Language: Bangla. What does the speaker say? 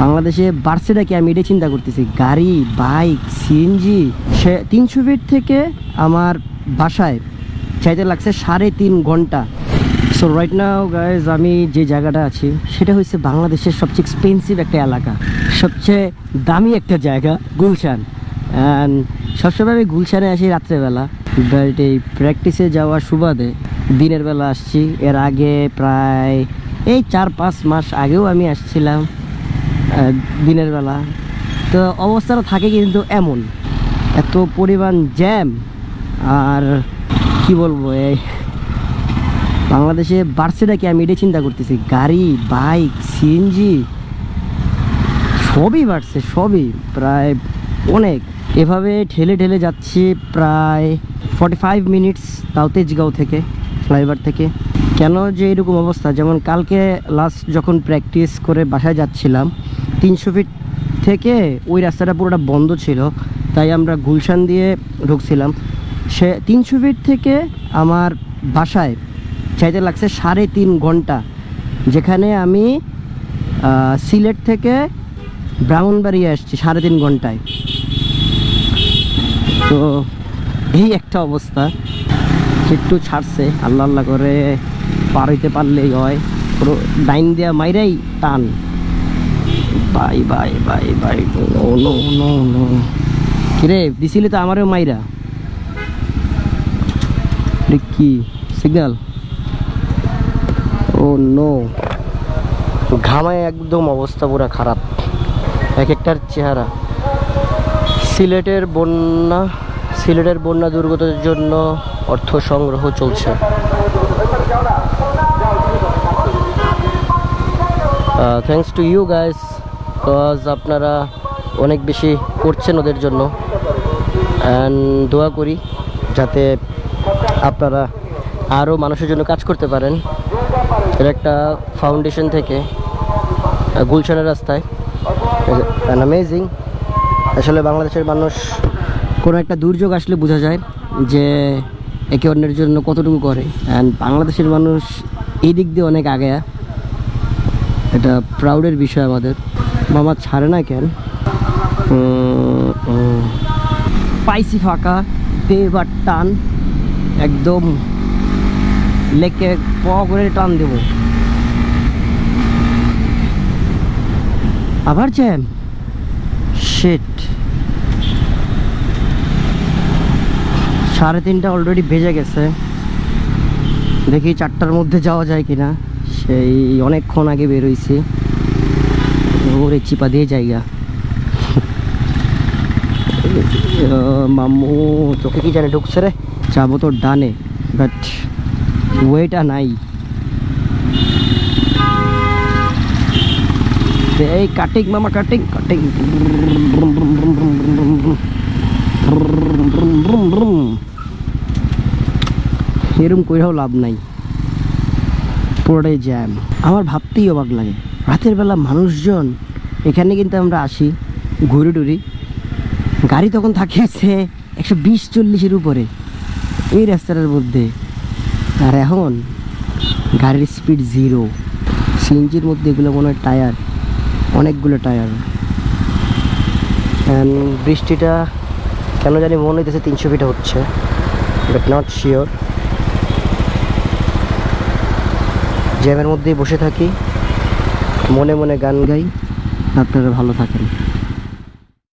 বাংলাদেশে বাড়ছেটা কি আমি এটাই চিন্তা করতেছি। গাড়ি, বাইক, সিএনজি 300 ফিট থেকে আমার বাসায় চাইতে লাগছে 3.5 ঘন্টা। সো রাইট নাও গাইজ, আমি যে জায়গাটা আছি সেটা হচ্ছে বাংলাদেশের সবচেয়ে এক্সপেন্সিভ একটা এলাকা, সবচেয়ে দামি একটা জায়গা, গুলশান। অ্যান্ড সবসময় আমি গুলশানে আসি রাত্রেবেলা, বাট এই প্র্যাকটিসে যাওয়ার সুবাদে দিনের বেলা আসছি। এর আগে প্রায় এই 4-5 মাস আগেও আমি আসছিলাম দিনের বেলা। তো অবস্থাটা থাকে কিন্তু এমন, এত পরিমাণ জ্যাম। আর কি বলবো, এই বাংলাদেশে বাড়ছেটা কি আমি এটাই চিন্তা করতেছি। গাড়ি, বাইক, সিএনজি সবই বাড়ছে, সবই প্রায় অনেক। এভাবে ঠেলে ঠেলে যাচ্ছি প্রায় 45 মিনিটস, তাও তেজগাঁও থেকে, ফ্লাইওভার থেকে। কেন যে এরকম অবস্থা, যেমন কালকে লাস্ট যখন প্র্যাকটিস করে বাসায় যাচ্ছিলাম, 300 ফিট থেকে ওই রাস্তাটা পুরোটা বন্ধ ছিল, তাই আমরা গুলশান দিয়ে ঢুকছিলাম। 300 ফিট থেকে আমার বাসায় চাইতে লাগছে 3.5 ঘন্টা, যেখানে আমি সিলেট থেকে ব্রাহ্মণবাড়িয়া আসছি 3.5 ঘন্টায়। তো এই একটা অবস্থা। একটু ছাড়ছে, আল্লাহ আল্লাহ করে পার হইতে পারলেই হয়। পুরো ডাইন দেওয়া মাইরাই টান। Bye bye bye bye, no no no no. কিরে দিছিলি তো আমারও মাইরা, কি সিগন্যাল? ও নো, ঘামায় একদম অবস্থা পুরো খারাপ, এক একটার চেহারা। সিলেটের বন্যা দুর্গতের জন্য অর্থ সংগ্রহ চলছে। Thanks to you guys, because আপনারা অনেক বেশি করছেন ওদের জন্য। অ্যান্ড দোয়া করি যাতে আপনারা আরও মানুষের জন্য কাজ করতে পারেন। এর একটা ফাউন্ডেশন থেকে গুলশানের রাস্তায়, অ্যান অ্যামেজিং। আসলে বাংলাদেশের মানুষ কোনো একটা দুর্যোগ আসলে বোঝা যায় যে একে অন্যের জন্য কতটুকু করে। অ্যান্ড বাংলাদেশের মানুষ এই দিক দিয়ে অনেক আগে, এটা প্রাউডের বিষয় আমাদের। মামা ছাড়ে না কেন? পাইসি ফাঁকা, দেবার টান, একদম লেকে প করে টান দেব। আবার জ্যাম, শিট। 3:30 অলরেডি বেজে গেছে। দেখি 4টার মধ্যে যাওয়া যায় কিনা। সেই অনেকক্ষণ আগে বেরোইছি, ওরে চিপা দিয়ে জায়গা। মাম্মু চোখে কি জানে ঢুকছে রে। যাবো তো ডানে, বাট ওয়েটা নাই। এই কাটিং মামা, কাটিং কাটিং। এরম কইরাও লাভ নাই, পুরোটাই জ্যাম। আমার ভাবতেই অবাক লাগে, রাতের বেলা মানুষজন এখানে কিন্তু আমরা আসি ঘুরে টুরি, গাড়ি তখন থাকিয়েছে 120-140-এর উপরে এই রাস্তাটার মধ্যে। আর এখন গাড়ির স্পিড 0। সিএনজির মধ্যে এগুলো মনে হয় টায়ার, অনেকগুলো টায়ার। অ্যান্ড বৃষ্টিটা কেন জানি মনে হইতেছে 300 ফিটে হচ্ছে, বাট নট শিওর। জ্যামের মধ্যেই বসে থাকি, মনে মনে গান গাই। আপনারা ভালো থাকেন।